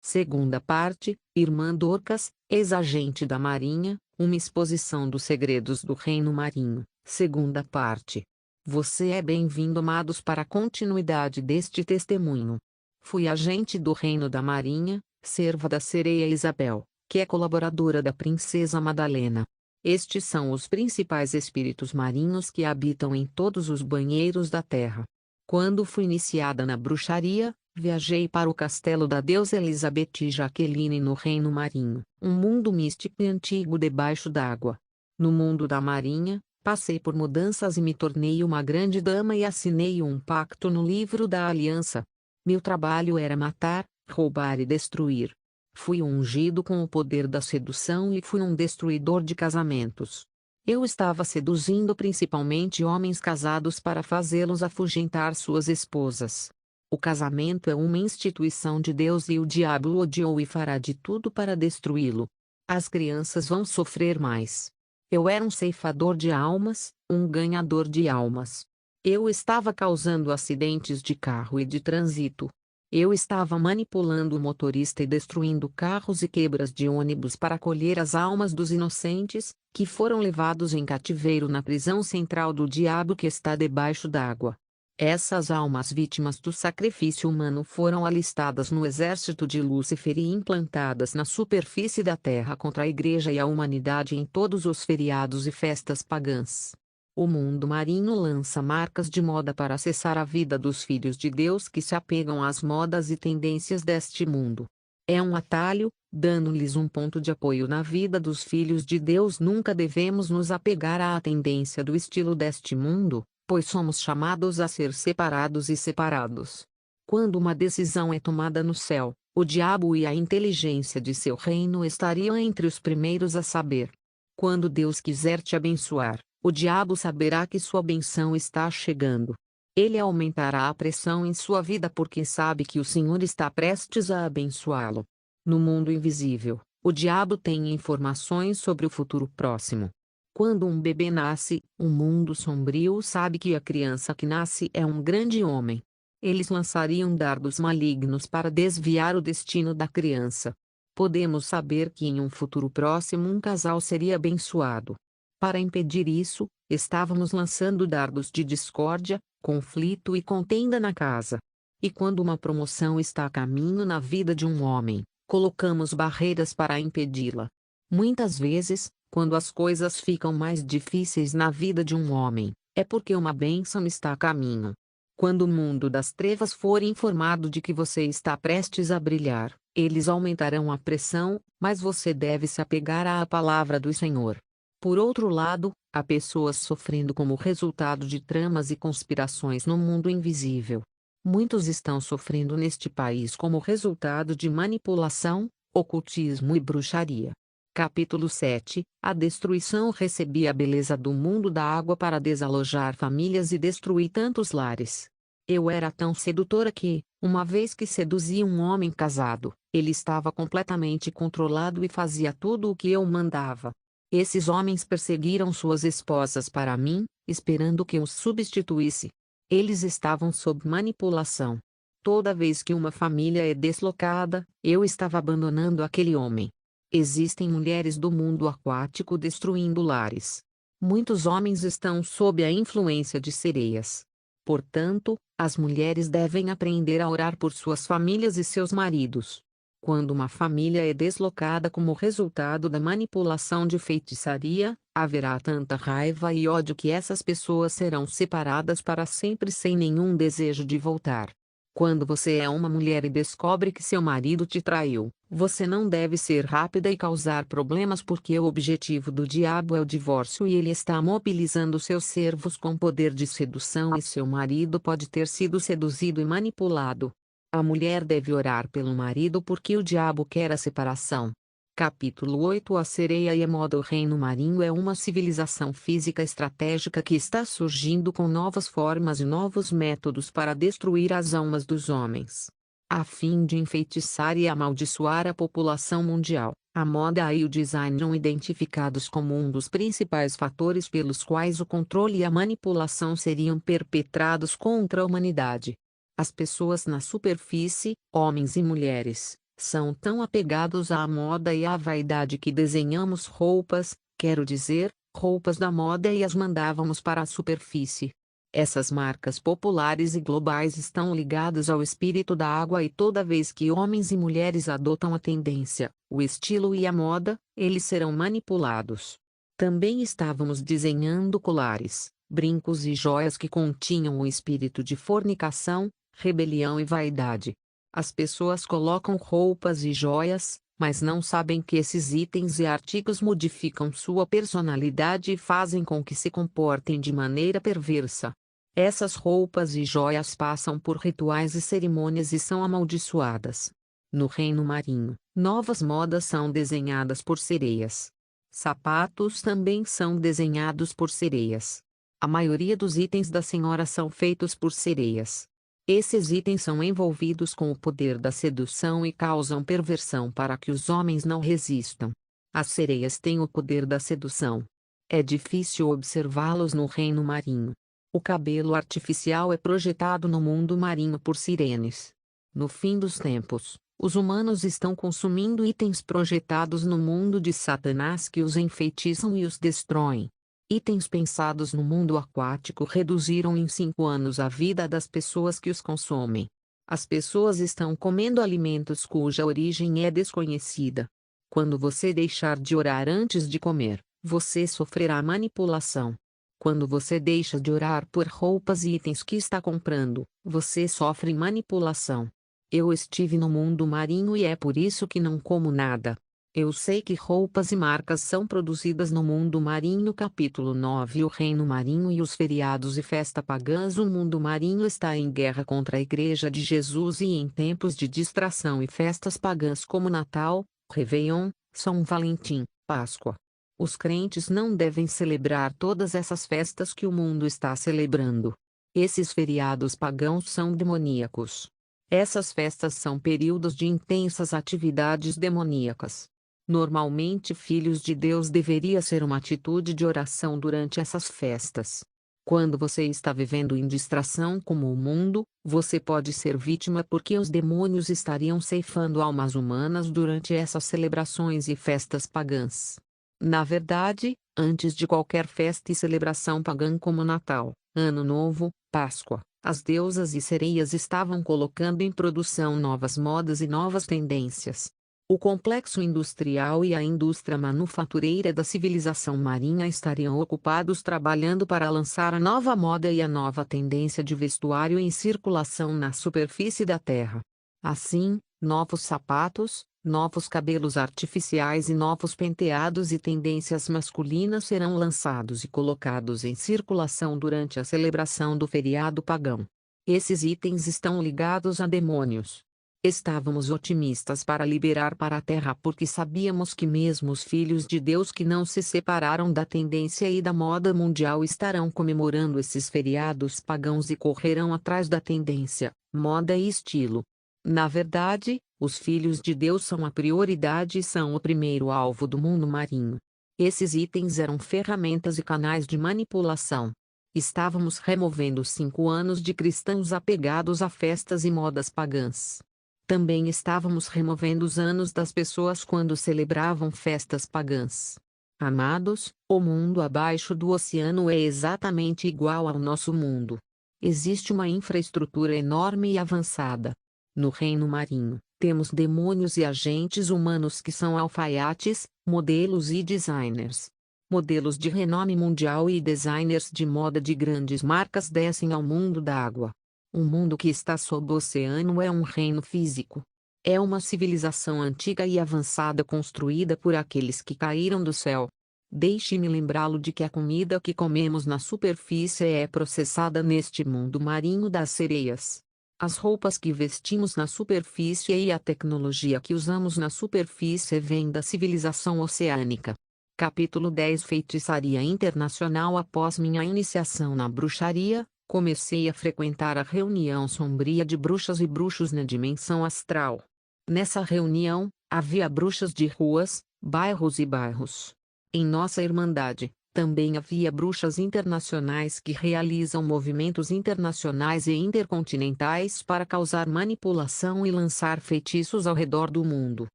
Segunda parte, Irmã Dorcas, ex-agente da Marinha, uma exposição dos segredos do Reino Marinho. Segunda parte. Você é bem-vindo, amados, para a continuidade deste testemunho. Fui agente do Reino da Marinha, serva da sereia Isabel, que é colaboradora da Princesa Madalena. Estes são os principais espíritos marinhos que habitam em todos os banheiros da Terra. Quando fui iniciada na bruxaria, viajei para o castelo da deusa Elizabeth Jaqueline no Reino Marinho, um mundo místico e antigo debaixo d'água. No mundo da Marinha, passei por mudanças e me tornei uma grande dama e assinei um pacto no livro da Aliança. Meu trabalho era matar, roubar e destruir. Fui ungido com o poder da sedução e fui um destruidor de casamentos. Eu estava seduzindo principalmente homens casados para fazê-los afugentar suas esposas. O casamento é uma instituição de Deus e o diabo o odiou e fará de tudo para destruí-lo. As crianças vão sofrer mais. Eu era um ceifador de almas, um ganhador de almas. Eu estava causando acidentes de carro e de trânsito. Eu estava manipulando o motorista e destruindo carros e quebras de ônibus para colher as almas dos inocentes, que foram levados em cativeiro na prisão central do diabo que está debaixo d'água. Essas almas vítimas do sacrifício humano foram alistadas no exército de Lúcifer e implantadas na superfície da terra contra a igreja e a humanidade em todos os feriados e festas pagãs. O mundo marinho lança marcas de moda para acessar a vida dos filhos de Deus que se apegam às modas e tendências deste mundo. É um atalho, dando-lhes um ponto de apoio na vida dos filhos de Deus. Nunca devemos nos apegar à tendência do estilo deste mundo, pois somos chamados a ser separados e separados. Quando uma decisão é tomada no céu, o diabo e a inteligência de seu reino estariam entre os primeiros a saber. Quando Deus quiser te abençoar, o diabo saberá que sua benção está chegando. Ele aumentará a pressão em sua vida porque sabe que o Senhor está prestes a abençoá-lo. No mundo invisível, o diabo tem informações sobre o futuro próximo. Quando um bebê nasce, o mundo sombrio sabe que a criança que nasce é um grande homem. Eles lançariam dardos malignos para desviar o destino da criança. Podemos saber que em um futuro próximo um casal seria abençoado. Para impedir isso, estávamos lançando dardos de discórdia, conflito e contenda na casa. E quando uma promoção está a caminho na vida de um homem, colocamos barreiras para impedi-la. Muitas vezes, quando as coisas ficam mais difíceis na vida de um homem, é porque uma bênção está a caminho. Quando o mundo das trevas for informado de que você está prestes a brilhar, eles aumentarão a pressão, mas você deve se apegar à palavra do Senhor. Por outro lado, há pessoas sofrendo como resultado de tramas e conspirações no mundo invisível. Muitos estão sofrendo neste país como resultado de manipulação, ocultismo e bruxaria. Capítulo 7. A destruição. Recebi a beleza do mundo da água para desalojar famílias e destruir tantos lares. Eu era tão sedutora que, uma vez que seduzi um homem casado, ele estava completamente controlado e fazia tudo o que eu mandava. Esses homens perseguiram suas esposas para mim, esperando que os substituísse. Eles estavam sob manipulação. Toda vez que uma família é deslocada, eu estava abandonando aquele homem. Existem mulheres do mundo aquático destruindo lares. Muitos homens estão sob a influência de sereias. Portanto, as mulheres devem aprender a orar por suas famílias e seus maridos. Quando uma família é deslocada como resultado da manipulação de feitiçaria, haverá tanta raiva e ódio que essas pessoas serão separadas para sempre sem nenhum desejo de voltar. Quando você é uma mulher e descobre que seu marido te traiu, você não deve ser rápida e causar problemas porque o objetivo do diabo é o divórcio e ele está mobilizando seus servos com poder de sedução e seu marido pode ter sido seduzido e manipulado. A mulher deve orar pelo marido porque o diabo quer a separação. Capítulo 8. A sereia e a moda. O reino marinho é uma civilização física estratégica que está surgindo com novas formas e novos métodos para destruir as almas dos homens. A fim de enfeitiçar e amaldiçoar a população mundial, a moda e o design são identificados como um dos principais fatores pelos quais o controle e a manipulação seriam perpetrados contra a humanidade. As pessoas na superfície, homens e mulheres, São tão apegados à moda e à vaidade que desenhamos roupas, quero dizer, roupas da moda e as mandávamos para a superfície. Essas marcas populares e globais estão ligadas ao espírito da água e toda vez que homens e mulheres adotam a tendência, o estilo e a moda, eles serão manipulados. Também estávamos desenhando colares, brincos e joias que continham o espírito de fornicação, rebelião e vaidade. As pessoas colocam roupas e joias, mas não sabem que esses itens e artigos modificam sua personalidade e fazem com que se comportem de maneira perversa. Essas roupas e joias passam por rituais e cerimônias e são amaldiçoadas. No reino marinho, novas modas são desenhadas por sereias. Sapatos também são desenhados por sereias. A maioria dos itens da senhora são feitos por sereias. Esses itens são envolvidos com o poder da sedução e causam perversão para que os homens não resistam. As sereias têm o poder da sedução. É difícil observá-los no reino marinho. O cabelo artificial é projetado no mundo marinho por sirenes. No fim dos tempos, os humanos estão consumindo itens projetados no mundo de Satanás que os enfeitiçam e os destroem. Itens pensados no mundo aquático reduziram em 5 anos a vida das pessoas que os consomem. As pessoas estão comendo alimentos cuja origem é desconhecida. Quando você deixar de orar antes de comer, você sofrerá manipulação. Quando você deixa de orar por roupas e itens que está comprando, você sofre manipulação. Eu estive no mundo marinho e é por isso que não como nada. Eu sei que roupas e marcas são produzidas no mundo marinho. Capítulo 9. O reino marinho e os feriados e festa pagãs. O mundo marinho está em guerra contra a Igreja de Jesus e em tempos de distração e festas pagãs como Natal, Réveillon, São Valentim, Páscoa. Os crentes não devem celebrar todas essas festas que o mundo está celebrando. Esses feriados pagãos são demoníacos. Essas festas são períodos de intensas atividades demoníacas. Normalmente, filhos de Deus deveria ser uma atitude de oração durante essas festas. Quando você está vivendo em distração como o mundo, você pode ser vítima porque os demônios estariam ceifando almas humanas durante essas celebrações e festas pagãs. Na verdade, antes de qualquer festa e celebração pagã como Natal, Ano Novo, Páscoa, as deusas e sereias estavam colocando em produção novas modas e novas tendências. O complexo industrial e a indústria manufatureira da civilização marinha estariam ocupados trabalhando para lançar a nova moda e a nova tendência de vestuário em circulação na superfície da Terra. Assim, novos sapatos, novos cabelos artificiais e novos penteados e tendências masculinas serão lançados e colocados em circulação durante a celebração do feriado pagão. Esses itens estão ligados a demônios. Estávamos otimistas para liberar para a Terra porque sabíamos que mesmo os filhos de Deus que não se separaram da tendência e da moda mundial estarão comemorando esses feriados pagãos e correrão atrás da tendência, moda e estilo. Na verdade, os filhos de Deus são a prioridade e são o primeiro alvo do mundo marinho. Esses itens eram ferramentas e canais de manipulação. Estávamos removendo 5 anos de cristãos apegados a festas e modas pagãs. Também estávamos removendo os anos das pessoas quando celebravam festas pagãs. Amados, o mundo abaixo do oceano é exatamente igual ao nosso mundo. Existe uma infraestrutura enorme e avançada. No reino marinho, temos demônios e agentes humanos que são alfaiates, modelos e designers. Modelos de renome mundial e designers de moda de grandes marcas descem ao mundo da água. Um mundo que está sob o oceano é um reino físico. É uma civilização antiga e avançada construída por aqueles que caíram do céu. Deixe-me lembrá-lo de que a comida que comemos na superfície é processada neste mundo marinho das sereias. As roupas que vestimos na superfície e a tecnologia que usamos na superfície vêm da civilização oceânica. Capítulo 10. Feitiçaria Internacional. Após minha iniciação na bruxaria, comecei a frequentar a reunião sombria de bruxas e bruxos na dimensão astral. Nessa reunião, havia bruxas de ruas, bairros e bairros. Em nossa irmandade, Também havia bruxas internacionais que realizam movimentos internacionais e intercontinentais para causar manipulação e lançar feitiços ao redor do mundo.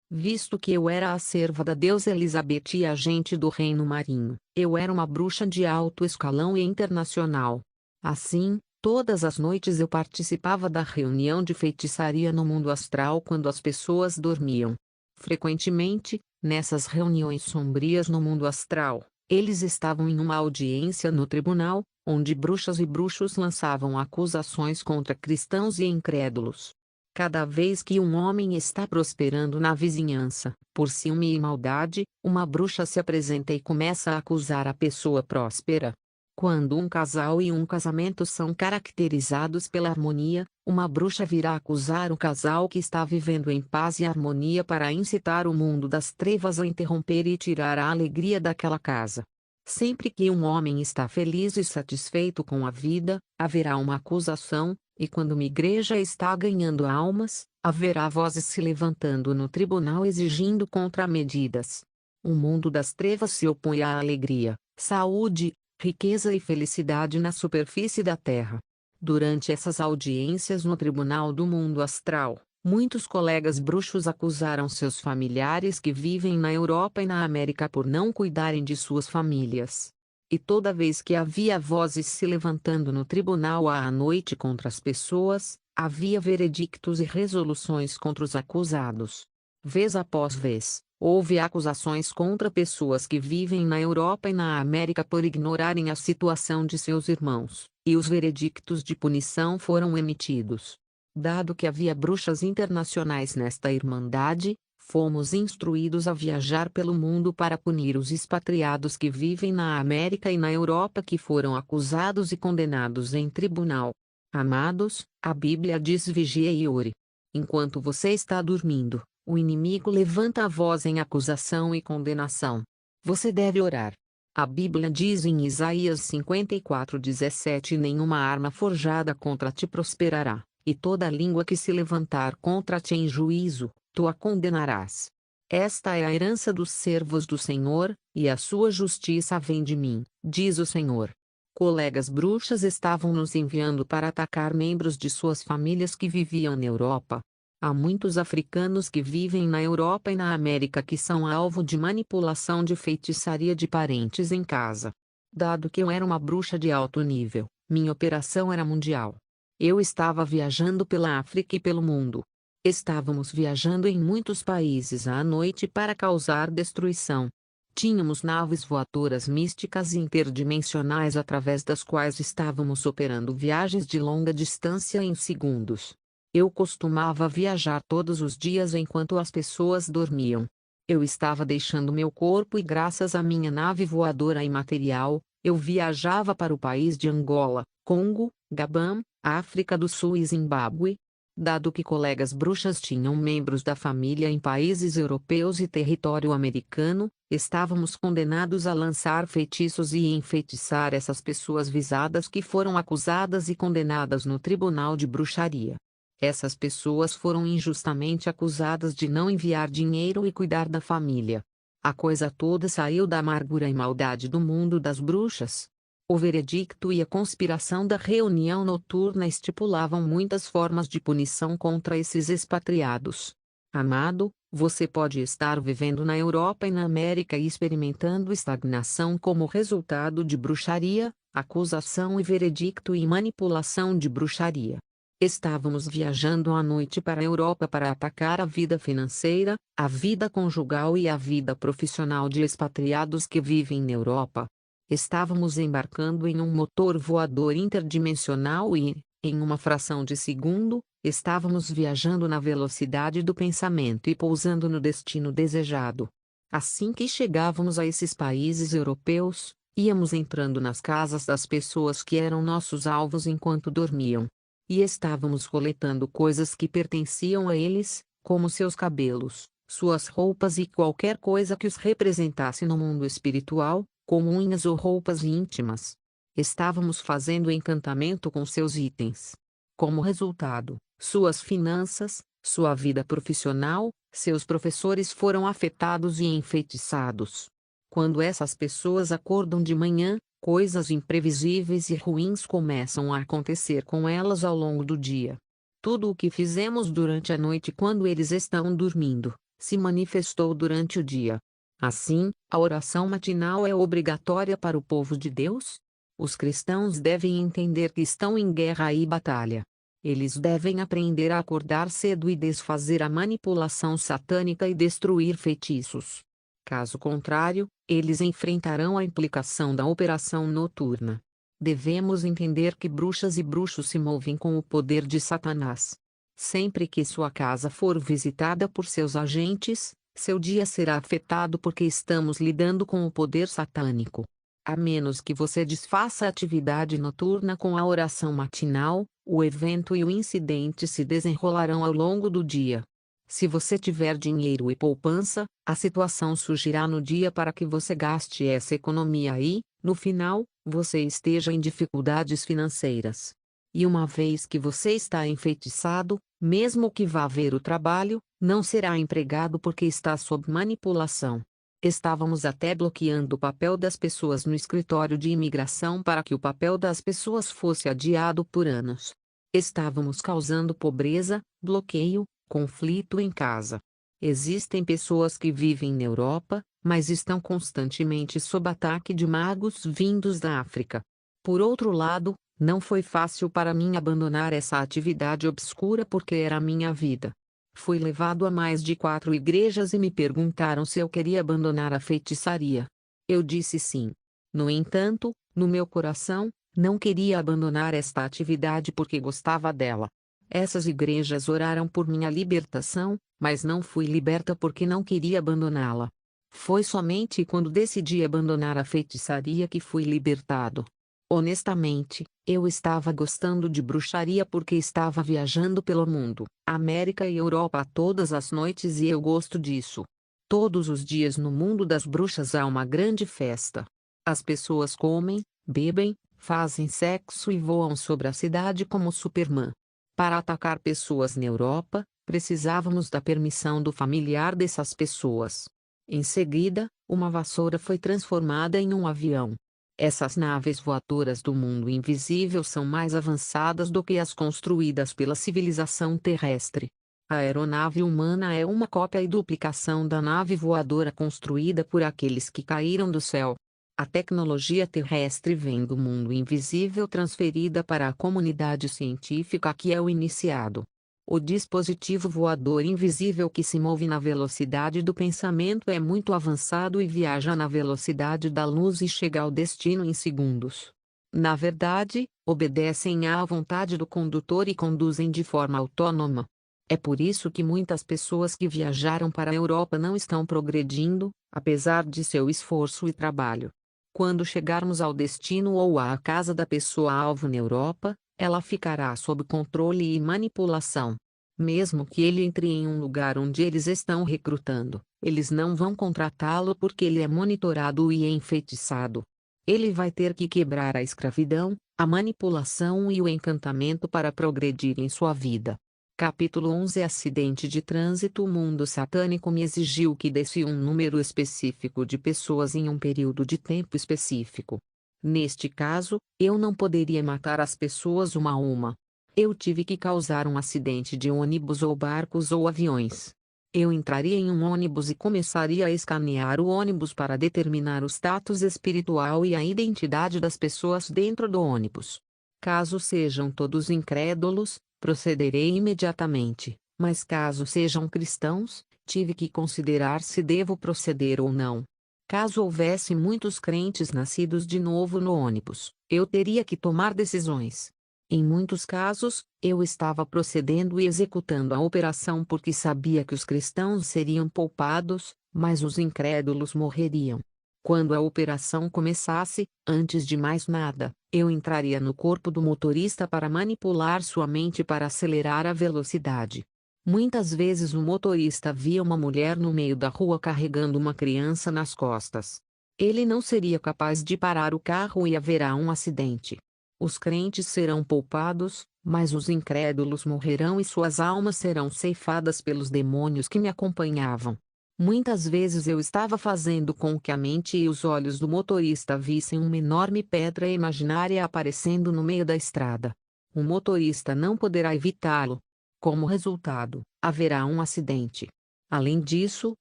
Visto que eu era a serva da deusa Elizabeth e agente do reino marinho, eu era uma bruxa de alto escalão e internacional. Assim, todas as noites eu participava da reunião de feitiçaria no mundo astral quando as pessoas dormiam. Frequentemente, nessas reuniões sombrias no mundo astral, eles estavam em uma audiência no tribunal, onde bruxas e bruxos lançavam acusações contra cristãos e incrédulos. Cada vez que um homem está prosperando na vizinhança, por ciúme e maldade, uma bruxa se apresenta e começa a acusar a pessoa próspera. Quando um casal e um casamento são caracterizados pela harmonia, uma bruxa virá acusar o casal que está vivendo em paz e harmonia para incitar o mundo das trevas a interromper e tirar a alegria daquela casa. Sempre que um homem está feliz e satisfeito com a vida, haverá uma acusação, e quando uma igreja está ganhando almas, haverá vozes se levantando no tribunal exigindo contramedidas. O mundo das trevas se opõe à alegria, saúde, riqueza e felicidade na superfície da terra. Durante essas audiências no tribunal do mundo astral, muitos colegas bruxos acusaram seus familiares que vivem na Europa e na América por não cuidarem de suas famílias. E toda vez que havia vozes se levantando no tribunal à noite contra as pessoas, havia veredictos e resoluções contra os acusados. Vez após vez, houve acusações contra pessoas que vivem na Europa e na América por ignorarem a situação de seus irmãos, e os veredictos de punição foram emitidos. Dado que havia bruxas internacionais nesta irmandade, fomos instruídos a viajar pelo mundo para punir os expatriados que vivem na América e na Europa que foram acusados e condenados em tribunal. Amados, a Bíblia diz: vigie e ore. Enquanto você está dormindo, o inimigo levanta a voz em acusação e condenação. Você deve orar. A Bíblia diz em Isaías 54:17: nenhuma arma forjada contra ti prosperará, e toda língua que se levantar contra ti em juízo, tu a condenarás. Esta é a herança dos servos do Senhor, e a sua justiça vem de mim, diz o Senhor. Colegas bruxas estavam nos enviando para atacar membros de suas famílias que viviam na Europa. Há muitos africanos que vivem na Europa e na América que são alvo de manipulação de feitiçaria de parentes em casa. Dado que eu era uma bruxa de alto nível, minha operação era mundial. Eu estava viajando pela África e pelo mundo. Estávamos viajando em muitos países à noite para causar destruição. Tínhamos naves voadoras místicas e interdimensionais através das quais estávamos operando viagens de longa distância em segundos. Eu costumava viajar todos os dias enquanto as pessoas dormiam. Eu estava deixando meu corpo e graças à minha nave voadora imaterial, eu viajava para o país de Angola, Congo, Gabão, África do Sul e Zimbábue. Dado que colegas bruxas tinham membros da família em países europeus e território americano, estávamos condenados a lançar feitiços e enfeitiçar essas pessoas visadas que foram acusadas e condenadas no tribunal de bruxaria. Essas pessoas foram injustamente acusadas de não enviar dinheiro e cuidar da família. A coisa toda saiu da amargura e maldade do mundo das bruxas. O veredicto e a conspiração da reunião noturna estipulavam muitas formas de punição contra esses expatriados. Amado, você pode estar vivendo na Europa e na América e experimentando estagnação como resultado de bruxaria, acusação e veredicto e manipulação de bruxaria. Estávamos viajando à noite para a Europa para atacar a vida financeira, a vida conjugal e a vida profissional de expatriados que vivem na Europa. Estávamos embarcando em um motor voador interdimensional e, em uma fração de segundo, estávamos viajando na velocidade do pensamento e pousando no destino desejado. Assim que chegávamos a esses países europeus, íamos entrando nas casas das pessoas que eram nossos alvos enquanto dormiam. E estávamos coletando coisas que pertenciam a eles, como seus cabelos, suas roupas e qualquer coisa que os representasse no mundo espiritual, como unhas ou roupas íntimas. Estávamos fazendo encantamento com seus itens. Como resultado, suas finanças, sua vida profissional, seus professores foram afetados e enfeitiçados. Quando essas pessoas acordam de manhã, coisas imprevisíveis e ruins começam a acontecer com elas ao longo do dia. Tudo o que fizemos durante a noite quando eles estão dormindo, se manifestou durante o dia. Assim, a oração matinal é obrigatória para o povo de Deus? Os cristãos devem entender que estão em guerra e batalha. Eles devem aprender a acordar cedo e desfazer a manipulação satânica e destruir feitiços. Caso contrário, eles enfrentarão a implicação da operação noturna. Devemos entender que bruxas e bruxos se movem com o poder de Satanás. Sempre que sua casa for visitada por seus agentes, seu dia será afetado porque estamos lidando com o poder satânico. A menos que você desfaça a atividade noturna com a oração matinal, o evento e o incidente se desenrolarão ao longo do dia. Se você tiver dinheiro e poupança, a situação surgirá no dia para que você gaste essa economia e, no final, você esteja em dificuldades financeiras. E uma vez que você está enfeitiçado, mesmo que vá ver o trabalho, não será empregado porque está sob manipulação. Estávamos até bloqueando o papel das pessoas no escritório de imigração para que o papel das pessoas fosse adiado por anos. Estávamos causando pobreza, bloqueio, conflito em casa. Existem pessoas que vivem na Europa, mas estão constantemente sob ataque de magos vindos da África. Por outro lado, não foi fácil para mim abandonar essa atividade obscura porque era a minha vida. Fui levado a mais de 4 igrejas e me perguntaram se eu queria abandonar a feitiçaria. Eu disse sim. No entanto, no meu coração, não queria abandonar esta atividade porque gostava dela. Essas igrejas oraram por minha libertação, mas não fui liberta porque não queria abandoná-la. Foi somente quando decidi abandonar a feitiçaria que fui libertado. Honestamente, eu estava gostando de bruxaria porque estava viajando pelo mundo, América e Europa todas as noites e eu gosto disso. Todos os dias no mundo das bruxas há uma grande festa. As pessoas comem, bebem, fazem sexo e voam sobre a cidade como Superman. Para atacar pessoas na Europa, precisávamos da permissão do familiar dessas pessoas. Em seguida, uma vassoura foi transformada em um avião. Essas naves voadoras do mundo invisível são mais avançadas do que as construídas pela civilização terrestre. A aeronave humana é uma cópia e duplicação da nave voadora construída por aqueles que caíram do céu. A tecnologia terrestre vem do mundo invisível transferida para a comunidade científica que é o iniciado. O dispositivo voador invisível que se move na velocidade do pensamento é muito avançado e viaja na velocidade da luz e chega ao destino em segundos. Na verdade, obedecem à vontade do condutor e conduzem de forma autônoma. É por isso que muitas pessoas que viajaram para a Europa não estão progredindo, apesar de seu esforço e trabalho. Quando chegarmos ao destino ou à casa da pessoa-alvo na Europa, ela ficará sob controle e manipulação. Mesmo que ele entre em um lugar onde eles estão recrutando, eles não vão contratá-lo porque ele é monitorado e enfeitiçado. Ele vai ter que quebrar a escravidão, a manipulação e o encantamento para progredir em sua vida. Capítulo 11 Acidente de trânsito. O mundo satânico me exigiu que desse um número específico de pessoas em um período de tempo específico. Neste caso, eu não poderia matar as pessoas uma a uma. Eu tive que causar um acidente de ônibus ou barcos ou aviões. Eu entraria em um ônibus e começaria a escanear o ônibus para determinar o status espiritual e a identidade das pessoas dentro do ônibus. Caso sejam todos incrédulos, procederei imediatamente, mas caso sejam cristãos, tive que considerar se devo proceder ou não. Caso houvesse muitos crentes nascidos de novo no ônibus, eu teria que tomar decisões. Em muitos casos, eu estava procedendo e executando a operação porque sabia que os cristãos seriam poupados, mas os incrédulos morreriam. Quando a operação começasse, antes de mais nada, eu entraria no corpo do motorista para manipular sua mente para acelerar a velocidade. Muitas vezes o motorista via uma mulher no meio da rua carregando uma criança nas costas. Ele não seria capaz de parar o carro e haverá um acidente. Os crentes serão poupados, mas os incrédulos morrerão e suas almas serão ceifadas pelos demônios que me acompanhavam. Muitas vezes eu estava fazendo com que a mente e os olhos do motorista vissem uma enorme pedra imaginária aparecendo no meio da estrada. O motorista não poderá evitá-lo. Como resultado, haverá um acidente. Além disso,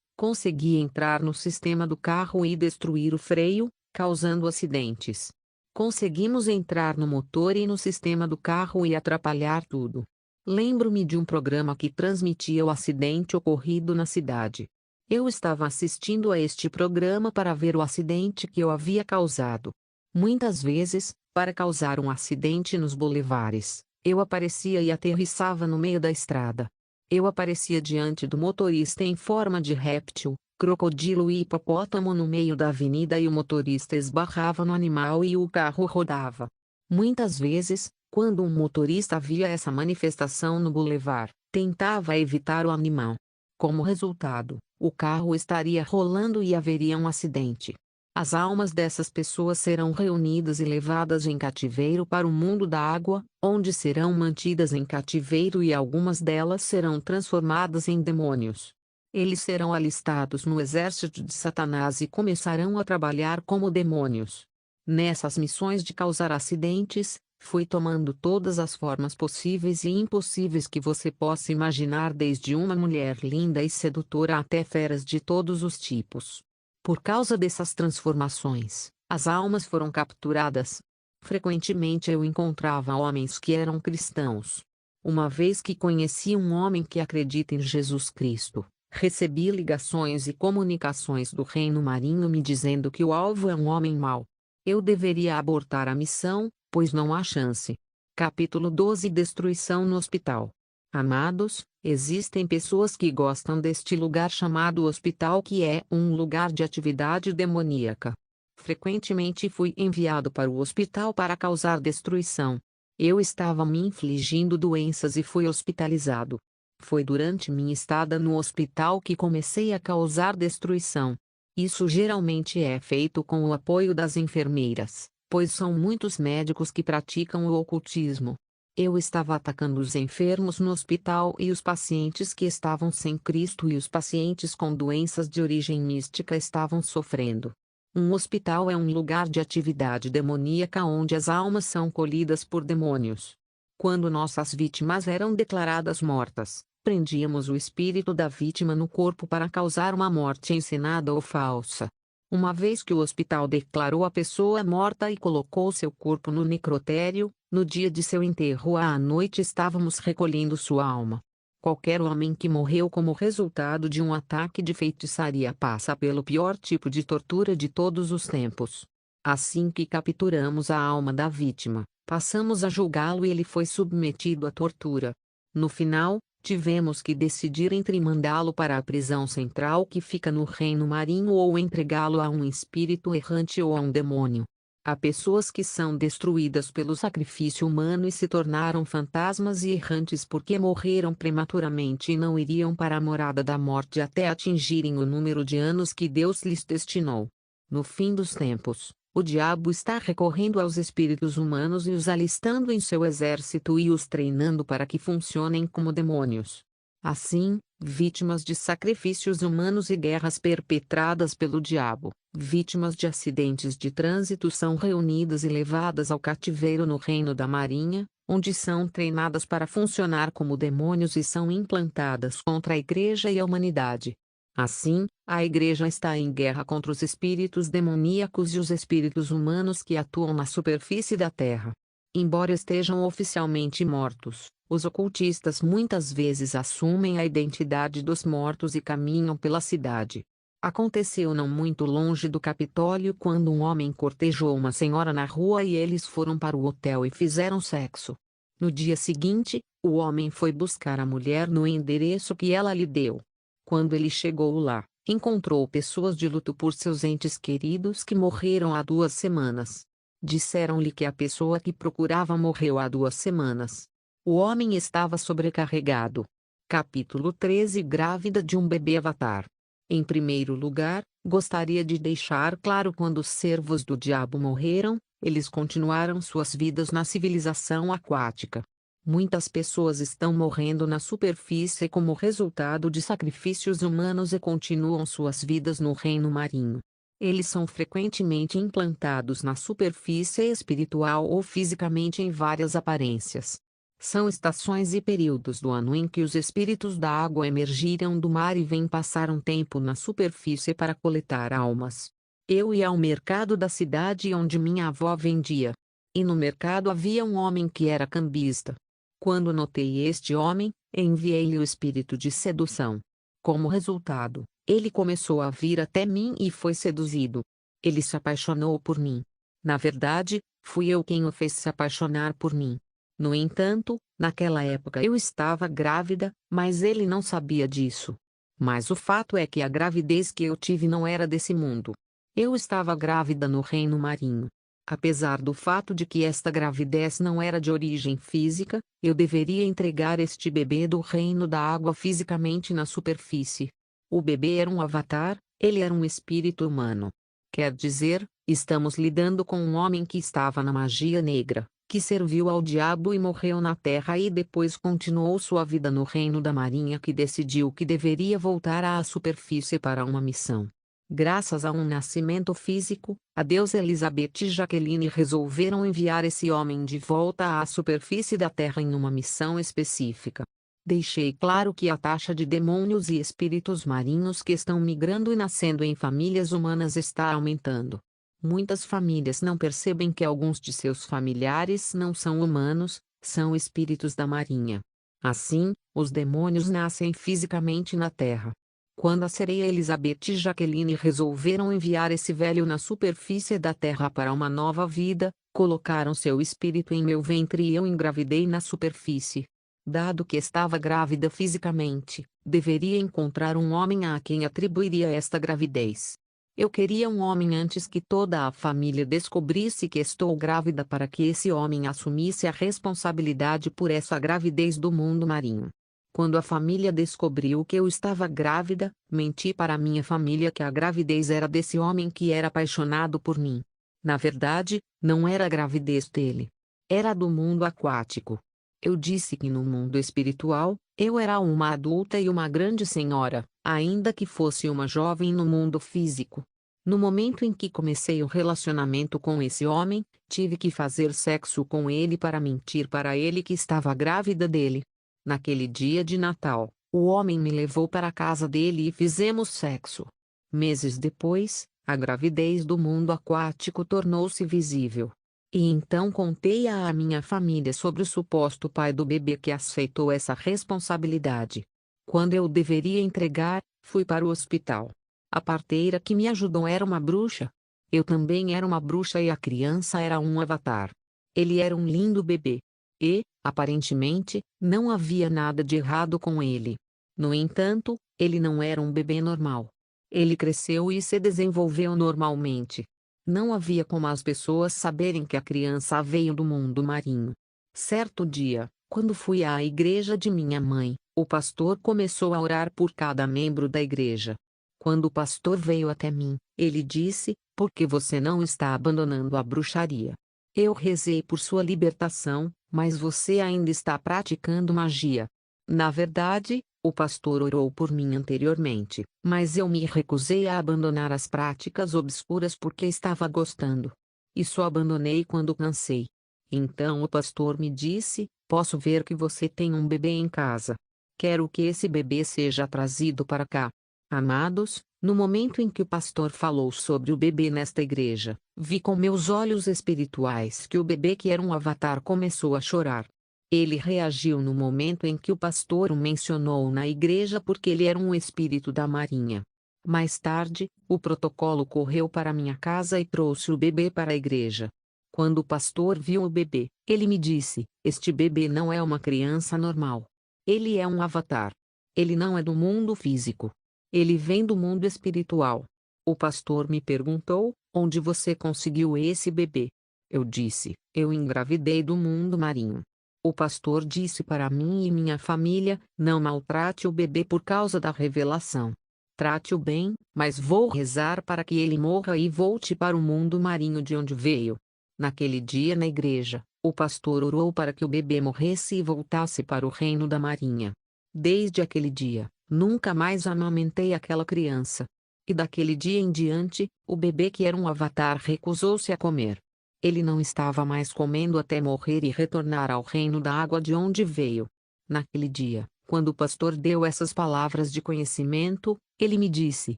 consegui entrar no sistema do carro e destruir o freio, causando acidentes. Conseguimos entrar no motor e no sistema do carro e atrapalhar tudo. Lembro-me de um programa que transmitia o acidente ocorrido na cidade. Eu estava assistindo a este programa para ver o acidente que eu havia causado. Muitas vezes, para causar um acidente nos bulevares, eu aparecia e aterrissava no meio da estrada. Eu aparecia diante do motorista em forma de réptil, crocodilo e hipopótamo no meio da avenida e o motorista esbarrava no animal e o carro rodava. Muitas vezes, quando um motorista via essa manifestação no bulevar, tentava evitar o animal. Como resultado, o carro estaria rolando e haveria um acidente. As almas dessas pessoas serão reunidas e levadas em cativeiro para o mundo da água, onde serão mantidas em cativeiro e algumas delas serão transformadas em demônios. Eles serão alistados no exército de Satanás e começarão a trabalhar como demônios. Nessas missões de causar acidentes, fui tomando todas as formas possíveis e impossíveis que você possa imaginar, desde uma mulher linda e sedutora até feras de todos os tipos. Por causa dessas transformações, as almas foram capturadas. Frequentemente eu encontrava homens que eram cristãos. Uma vez que conheci um homem que acredita em Jesus Cristo, recebi ligações e comunicações do reino marinho me dizendo que o alvo é um homem mau. Eu deveria abortar a missão, pois não há chance. Capítulo 12 Destruição no hospital. Amados, existem pessoas que gostam deste lugar chamado hospital, que é um lugar de atividade demoníaca. Frequentemente fui enviado para o hospital para causar destruição. Eu estava me infligindo doenças e fui hospitalizado. Foi durante minha estada no hospital que comecei a causar destruição. Isso geralmente é feito com o apoio das enfermeiras, pois são muitos médicos que praticam o ocultismo. Eu estava atacando os enfermos no hospital e os pacientes que estavam sem Cristo e os pacientes com doenças de origem mística estavam sofrendo. Um hospital é um lugar de atividade demoníaca onde as almas são colhidas por demônios. Quando nossas vítimas eram declaradas mortas, prendíamos o espírito da vítima no corpo para causar uma morte encenada ou falsa. Uma vez que o hospital declarou a pessoa morta e colocou seu corpo no necrotério, no dia de seu enterro à noite estávamos recolhendo sua alma. Qualquer homem que morreu como resultado de um ataque de feitiçaria passa pelo pior tipo de tortura de todos os tempos. Assim que capturamos a alma da vítima, passamos a julgá-lo e ele foi submetido à tortura. No final, tivemos que decidir entre mandá-lo para a prisão central que fica no reino marinho ou entregá-lo a um espírito errante ou a um demônio. Há pessoas que são destruídas pelo sacrifício humano e se tornaram fantasmas e errantes porque morreram prematuramente e não iriam para a morada da morte até atingirem o número de anos que Deus lhes destinou. No fim dos tempos, o diabo está recorrendo aos espíritos humanos e os alistando em seu exército e os treinando para que funcionem como demônios. Assim, vítimas de sacrifícios humanos e guerras perpetradas pelo diabo, vítimas de acidentes de trânsito são reunidas e levadas ao cativeiro no reino da marinha, onde são treinadas para funcionar como demônios e são implantadas contra a igreja e a humanidade. Assim, a igreja está em guerra contra os espíritos demoníacos e os espíritos humanos que atuam na superfície da terra. Embora estejam oficialmente mortos, os ocultistas muitas vezes assumem a identidade dos mortos e caminham pela cidade. Aconteceu não muito longe do Capitólio quando um homem cortejou uma senhora na rua e eles foram para o hotel e fizeram sexo. No dia seguinte, o homem foi buscar a mulher no endereço que ela lhe deu. Quando ele chegou lá, encontrou pessoas de luto por seus entes queridos que morreram há 2 semanas. Disseram-lhe que a pessoa que procurava morreu há 2 semanas. O homem estava sobrecarregado. Capítulo 13 Grávida de um bebê avatar. Em primeiro lugar, gostaria de deixar claro: quando os servos do diabo morreram, eles continuaram suas vidas na civilização aquática. Muitas pessoas estão morrendo na superfície como resultado de sacrifícios humanos e continuam suas vidas no reino marinho. Eles são frequentemente implantados na superfície espiritual ou fisicamente em várias aparências. São estações e períodos do ano em que os espíritos da água emergiram do mar e vêm passar um tempo na superfície para coletar almas. Eu ia ao mercado da cidade onde minha avó vendia. E no mercado havia um homem que era cambista. Quando notei este homem, enviei-lhe o espírito de sedução. Como resultado, ele começou a vir até mim e foi seduzido. Ele se apaixonou por mim. Na verdade, fui eu quem o fez se apaixonar por mim. No entanto, naquela época eu estava grávida, mas ele não sabia disso. Mas o fato é que a gravidez que eu tive não era desse mundo. Eu estava grávida no reino marinho. Apesar do fato de que esta gravidez não era de origem física, eu deveria entregar este bebê do reino da água fisicamente na superfície. O bebê era um avatar, ele era um espírito humano. Quer dizer, estamos lidando com um homem que estava na magia negra, que serviu ao diabo e morreu na terra e depois continuou sua vida no reino da marinha, que decidiu que deveria voltar à superfície para uma missão. Graças a um nascimento físico, a deusa Elizabeth e Jaqueline resolveram enviar esse homem de volta à superfície da Terra em uma missão específica. Deixei claro que a taxa de demônios e espíritos marinhos que estão migrando e nascendo em famílias humanas está aumentando. Muitas famílias não percebem que alguns de seus familiares não são humanos, são espíritos da marinha. Assim, os demônios nascem fisicamente na Terra. Quando a sereia Elizabeth e Jaqueline resolveram enviar esse velho na superfície da terra para uma nova vida, colocaram seu espírito em meu ventre e eu engravidei na superfície. Dado que estava grávida fisicamente, deveria encontrar um homem a quem atribuiria esta gravidez. Eu queria um homem antes que toda a família descobrisse que estou grávida para que esse homem assumisse a responsabilidade por essa gravidez do mundo marinho. Quando a família descobriu que eu estava grávida, menti para minha família que a gravidez era desse homem que era apaixonado por mim. Na verdade, não era a gravidez dele. Era do mundo aquático. Eu disse que no mundo espiritual, eu era uma adulta e uma grande senhora, ainda que fosse uma jovem no mundo físico. No momento em que comecei o relacionamento com esse homem, tive que fazer sexo com ele para mentir para ele que estava grávida dele. Naquele dia de Natal, o homem me levou para a casa dele e fizemos sexo. Meses depois, a gravidez do mundo aquático tornou-se visível. E então contei à minha família sobre o suposto pai do bebê que aceitou essa responsabilidade. Quando eu deveria entregar, fui para o hospital. A parteira que me ajudou era uma bruxa. Eu também era uma bruxa e a criança era um avatar. Ele era um lindo bebê. E, aparentemente, não havia nada de errado com ele. No entanto, ele não era um bebê normal. Ele cresceu e se desenvolveu normalmente. Não havia como as pessoas saberem que a criança veio do mundo marinho. Certo dia, quando fui à igreja de minha mãe, o pastor começou a orar por cada membro da igreja. Quando o pastor veio até mim, ele disse: "Por que você não está abandonando a bruxaria? Eu rezei por sua libertação, mas você ainda está praticando magia." Na verdade, o pastor orou por mim anteriormente, mas eu me recusei a abandonar as práticas obscuras porque estava gostando. E só abandonei quando cansei. Então o pastor me disse: "Posso ver que você tem um bebê em casa. Quero que esse bebê seja trazido para cá." Amados, no momento em que o pastor falou sobre o bebê nesta igreja, vi com meus olhos espirituais que o bebê que era um avatar começou a chorar. Ele reagiu no momento em que o pastor o mencionou na igreja porque ele era um espírito da marinha. Mais tarde, o protocolo correu para minha casa e trouxe o bebê para a igreja. Quando o pastor viu o bebê, ele me disse: "Este bebê não é uma criança normal. Ele é um avatar. Ele não é do mundo físico. Ele vem do mundo espiritual." O pastor me perguntou: "Onde você conseguiu esse bebê?" Eu disse: "Eu engravidei do mundo marinho." O pastor disse para mim e minha família: "Não maltrate o bebê por causa da revelação. Trate-o bem, mas vou rezar para que ele morra e volte para o mundo marinho de onde veio." Naquele dia na igreja, O pastor orou para que o bebê morresse e voltasse para o reino da marinha. Desde aquele dia, nunca mais amamentei aquela criança. E daquele dia em diante, o bebê que era um avatar recusou-se a comer. Ele não estava mais comendo até morrer e retornar ao reino da água de onde veio. Naquele dia, quando o pastor deu essas palavras de conhecimento, ele me disse: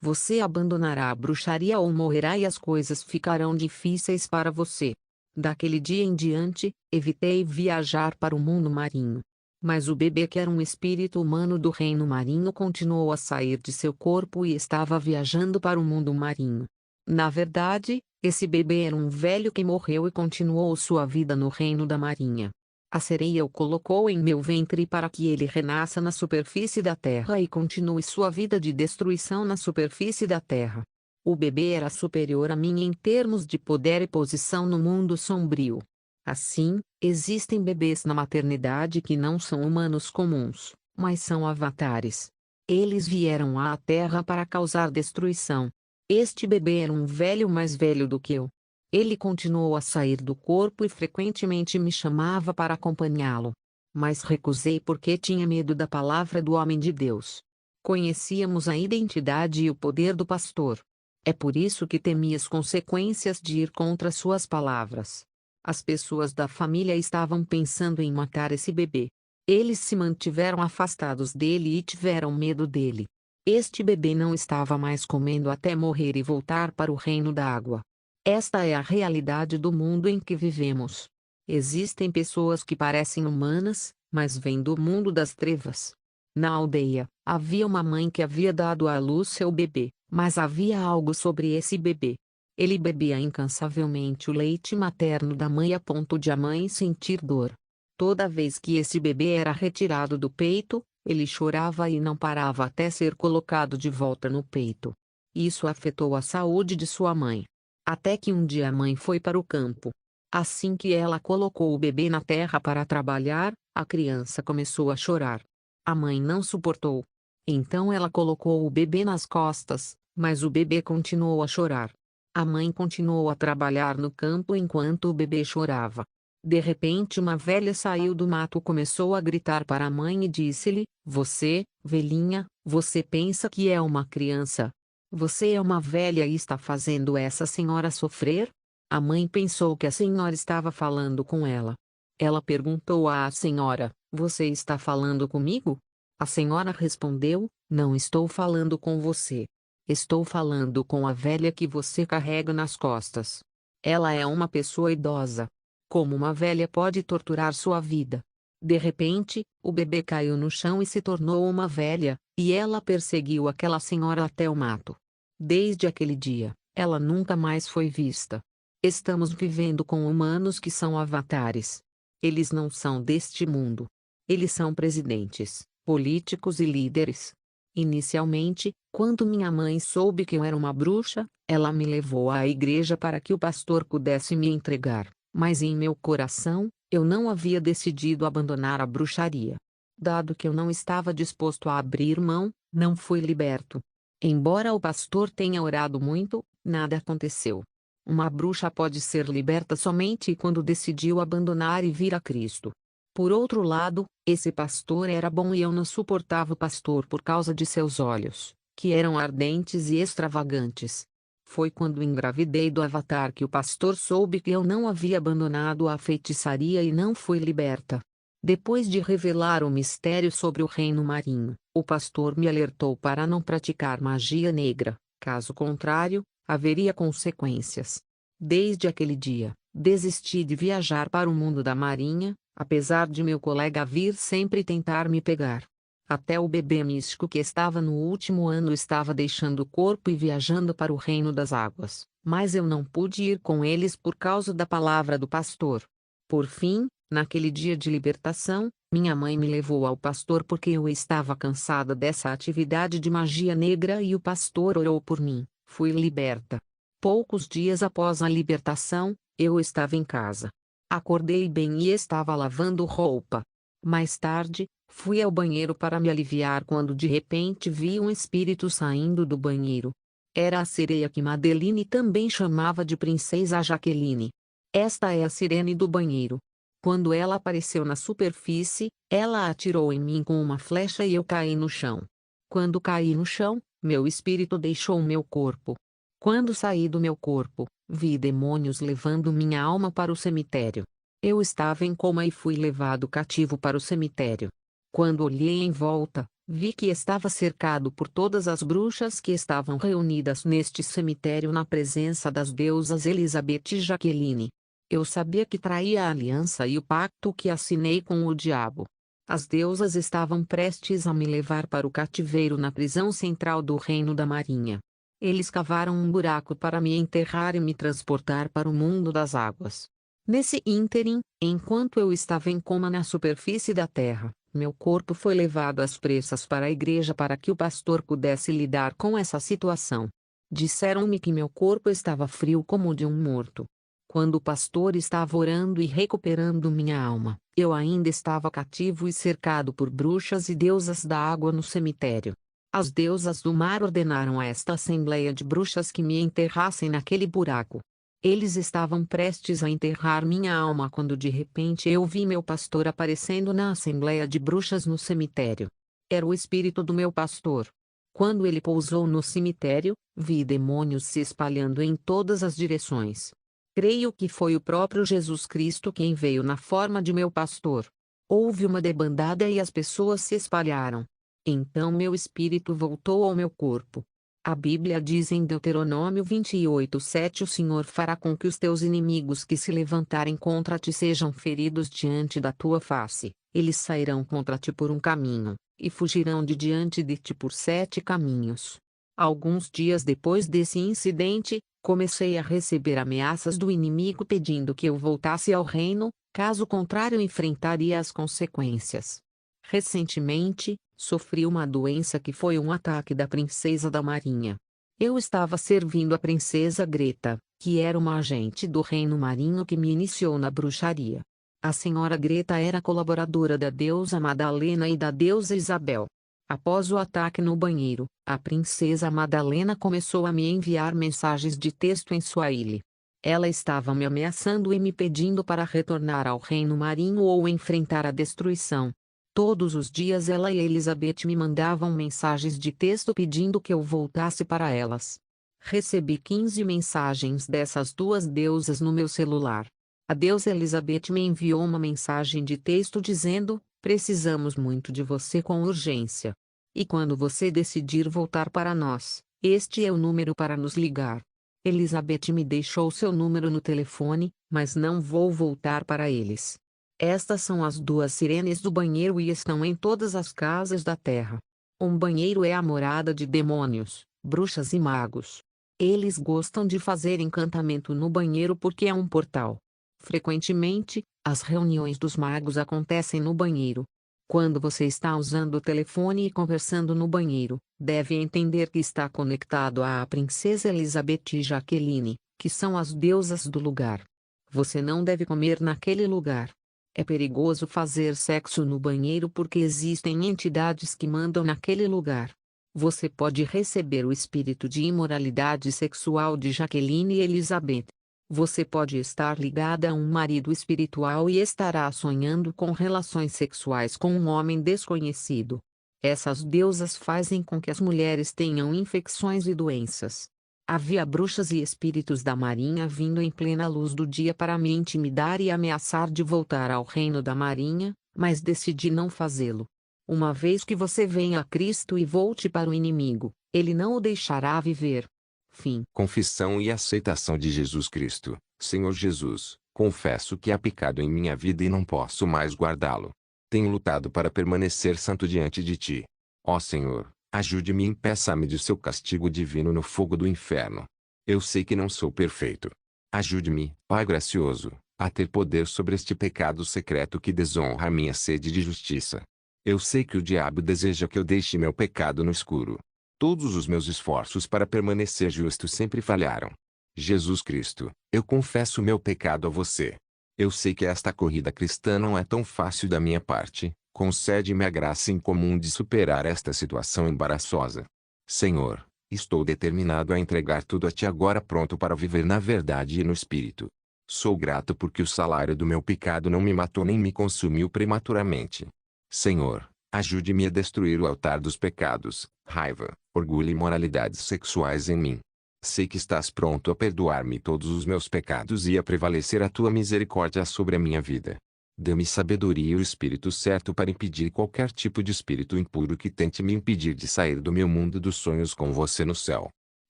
"Você abandonará a bruxaria ou morrerá e as coisas ficarão difíceis para você." Daquele dia em diante, evitei viajar para o mundo marinho. Mas o bebê que era um espírito humano do reino marinho continuou a sair de seu corpo e estava viajando para o mundo marinho. Na verdade, esse bebê era um velho que morreu e continuou sua vida no reino da marinha. A sereia o colocou em meu ventre para que ele renasça na superfície da terra e continue sua vida de destruição na superfície da terra. O bebê era superior a mim em termos de poder e posição no mundo sombrio. Assim, existem bebês na maternidade que não são humanos comuns, mas são avatares. Eles vieram à Terra para causar destruição. Este bebê era um velho mais velho do que eu. Ele continuou a sair do corpo e frequentemente me chamava para acompanhá-lo. Mas recusei porque tinha medo da palavra do homem de Deus. Conhecíamos a identidade e o poder do pastor. É por isso que temia as consequências de ir contra suas palavras. As pessoas da família estavam pensando em matar esse bebê. Eles se mantiveram afastados dele e tiveram medo dele. Este bebê não estava mais comendo até morrer e voltar para o reino da água. Esta é a realidade do mundo em que vivemos. Existem pessoas que parecem humanas, mas vêm do mundo das trevas. Na aldeia, havia uma mãe que havia dado à luz seu bebê, mas havia algo sobre esse bebê. Ele bebia incansavelmente o leite materno da mãe a ponto de a mãe sentir dor. Toda vez que esse bebê era retirado do peito, ele chorava e não parava até ser colocado de volta no peito. Isso afetou a saúde de sua mãe. Até que um dia a mãe foi para o campo. Assim que ela colocou o bebê na terra para trabalhar, a criança começou a chorar. A mãe não suportou. Então ela colocou o bebê nas costas, mas o bebê continuou a chorar. A mãe continuou a trabalhar no campo enquanto o bebê chorava. De repente uma velha saiu do mato e começou a gritar para a mãe e disse-lhe: "Você, velhinha, você pensa que é uma criança? Você é uma velha e está fazendo essa senhora sofrer?" A mãe pensou que a senhora estava falando com ela. Ela perguntou à senhora: "Você está falando comigo?" A senhora respondeu: "Não estou falando com você. Estou falando com a velha que você carrega nas costas. Ela é uma pessoa idosa. Como uma velha pode torturar sua vida?" De repente, o bebê caiu no chão e se tornou uma velha, e ela perseguiu aquela senhora até o mato. Desde aquele dia, ela nunca mais foi vista. Estamos vivendo com humanos que são avatares. Eles não são deste mundo. Eles são presidentes, políticos e líderes. Inicialmente, quando minha mãe soube que eu era uma bruxa, ela me levou à igreja para que o pastor pudesse me entregar, mas em meu coração, eu não havia decidido abandonar a bruxaria. Dado que eu não estava disposto a abrir mão, não fui liberto. Embora o pastor tenha orado muito, nada aconteceu. Uma bruxa pode ser liberta somente quando decidiu abandonar e vir a Cristo. Por outro lado, esse pastor era bom e eu não suportava o pastor por causa de seus olhos, que eram ardentes e extravagantes. Foi quando engravidei do avatar que o pastor soube que eu não havia abandonado a feitiçaria e não fui liberta. Depois de revelar o mistério sobre o reino marinho, o pastor me alertou para não praticar magia negra, caso contrário, haveria consequências. Desde aquele dia, desisti de viajar para o mundo da marinha, apesar de meu colega vir sempre tentar me pegar. Até o bebê místico que estava no último ano estava deixando o corpo e viajando para o reino das águas, mas eu não pude ir com eles por causa da palavra do pastor. Por fim, naquele dia de libertação, minha mãe me levou ao pastor porque eu estava cansada dessa atividade de magia negra e o pastor orou por mim. Fui liberta. Poucos dias após a libertação, eu estava em casa. Acordei bem e estava lavando roupa. Mais tarde, fui ao banheiro para me aliviar quando de repente vi um espírito saindo do banheiro. Era a sereia que Madeline também chamava de Princesa Jaqueline. Esta é a sirene do banheiro. Quando ela apareceu na superfície, ela atirou em mim com uma flecha e eu caí no chão. Quando caí no chão, meu espírito deixou meu corpo. Quando saí do meu corpo, vi demônios levando minha alma para o cemitério. Eu estava em coma e fui levado cativo para o cemitério. Quando olhei em volta, vi que estava cercado por todas as bruxas que estavam reunidas neste cemitério na presença das deusas Elizabeth e Jaqueline. Eu sabia que traía a aliança e o pacto que assinei com o diabo. As deusas estavam prestes a me levar para o cativeiro na prisão central do Reino da Marinha. Eles cavaram um buraco para me enterrar e me transportar para o mundo das águas. Nesse ínterim, enquanto eu estava em coma na superfície da terra, meu corpo foi levado às pressas para a igreja para que o pastor pudesse lidar com essa situação. Disseram-me que meu corpo estava frio como o de um morto. Quando o pastor estava orando e recuperando minha alma, eu ainda estava cativo e cercado por bruxas e deusas da água no cemitério. As deusas do mar ordenaram a esta assembleia de bruxas que me enterrassem naquele buraco. Eles estavam prestes a enterrar minha alma quando de repente eu vi meu pastor aparecendo na assembleia de bruxas no cemitério. Era o espírito do meu pastor. Quando ele pousou no cemitério, vi demônios se espalhando em todas as direções. Creio que foi o próprio Jesus Cristo quem veio na forma de meu pastor. Houve uma debandada e as pessoas se espalharam. Então meu espírito voltou ao meu corpo. A Bíblia diz em Deuteronômio 28:7: O Senhor fará com que os teus inimigos que se levantarem contra ti sejam feridos diante da tua face. Eles sairão contra ti por um caminho, e fugirão de diante de ti por 7 caminhos. Alguns dias depois desse incidente, comecei a receber ameaças do inimigo pedindo que eu voltasse ao reino, caso contrário enfrentaria as consequências. Recentemente, sofri uma doença que foi um ataque da princesa da marinha. Eu estava servindo a princesa Greta, que era uma agente do reino marinho que me iniciou na bruxaria. A senhora Greta era colaboradora da deusa Madalena e da deusa Isabel. Após o ataque no banheiro, a princesa Madalena começou a me enviar mensagens de texto em Swahili. Ela estava me ameaçando e me pedindo para retornar ao reino marinho ou enfrentar a destruição. Todos os dias ela e Elizabeth me mandavam mensagens de texto pedindo que eu voltasse para elas. Recebi 15 mensagens dessas duas deusas no meu celular. A deusa Elizabeth me enviou uma mensagem de texto dizendo: precisamos muito de você com urgência. E quando você decidir voltar para nós, este é o número para nos ligar. Elizabeth me deixou seu número no telefone, mas não vou voltar para eles. Estas são as duas sirenes do banheiro e estão em todas as casas da terra. Um banheiro é a morada de demônios, bruxas e magos. Eles gostam de fazer encantamento no banheiro porque é um portal. Frequentemente, as reuniões dos magos acontecem no banheiro. Quando você está usando o telefone e conversando no banheiro, deve entender que está conectado à princesa Elizabeth e Jaqueline, que são as deusas do lugar. Você não deve comer naquele lugar. É perigoso fazer sexo no banheiro porque existem entidades que mandam naquele lugar. Você pode receber o espírito de imoralidade sexual de Jaqueline e Elizabeth. Você pode estar ligada a um marido espiritual e estará sonhando com relações sexuais com um homem desconhecido. Essas deusas fazem com que as mulheres tenham infecções e doenças. Havia bruxas e espíritos da marinha vindo em plena luz do dia para me intimidar e ameaçar de voltar ao reino da marinha, mas decidi não fazê-lo. Uma vez que você venha a Cristo e volte para o inimigo, ele não o deixará viver. Fim. Confissão e aceitação de Jesus Cristo. Senhor Jesus, confesso que há pecado em minha vida e não posso mais guardá-lo. Tenho lutado para permanecer santo diante de ti. Ó Senhor, ajude-me e impeça-me de seu castigo divino no fogo do inferno. Eu sei que não sou perfeito. Ajude-me, Pai gracioso, a ter poder sobre este pecado secreto que desonra a minha sede de justiça. Eu sei que o diabo deseja que eu deixe meu pecado no escuro. Todos os meus esforços para permanecer justo sempre falharam. Jesus Cristo, eu confesso meu pecado a você. Eu sei que esta corrida cristã não é tão fácil da minha parte. Concede-me a graça incomum de superar esta situação embaraçosa. Senhor, estou determinado a entregar tudo a ti agora, pronto para viver na verdade e no Espírito. Sou grato porque o salário do meu pecado não me matou nem me consumiu prematuramente. Senhor, ajude-me a destruir o altar dos pecados, raiva, orgulho e moralidades sexuais em mim. Sei que estás pronto a perdoar-me todos os meus pecados e a prevalecer a tua misericórdia sobre a minha vida. Dê-me sabedoria e o espírito certo para impedir qualquer tipo de espírito impuro que tente me impedir de sair do meu mundo dos sonhos com você no céu.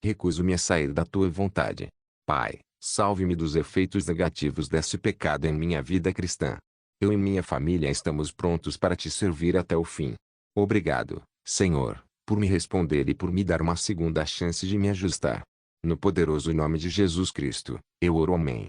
Recuso-me a sair da tua vontade. Pai, salve-me dos efeitos negativos desse pecado em minha vida cristã. Eu e minha família estamos prontos para te servir até o fim. Obrigado, Senhor, por me responder e por me dar uma segunda chance de me ajustar. No poderoso nome de Jesus Cristo, eu oro. Amém.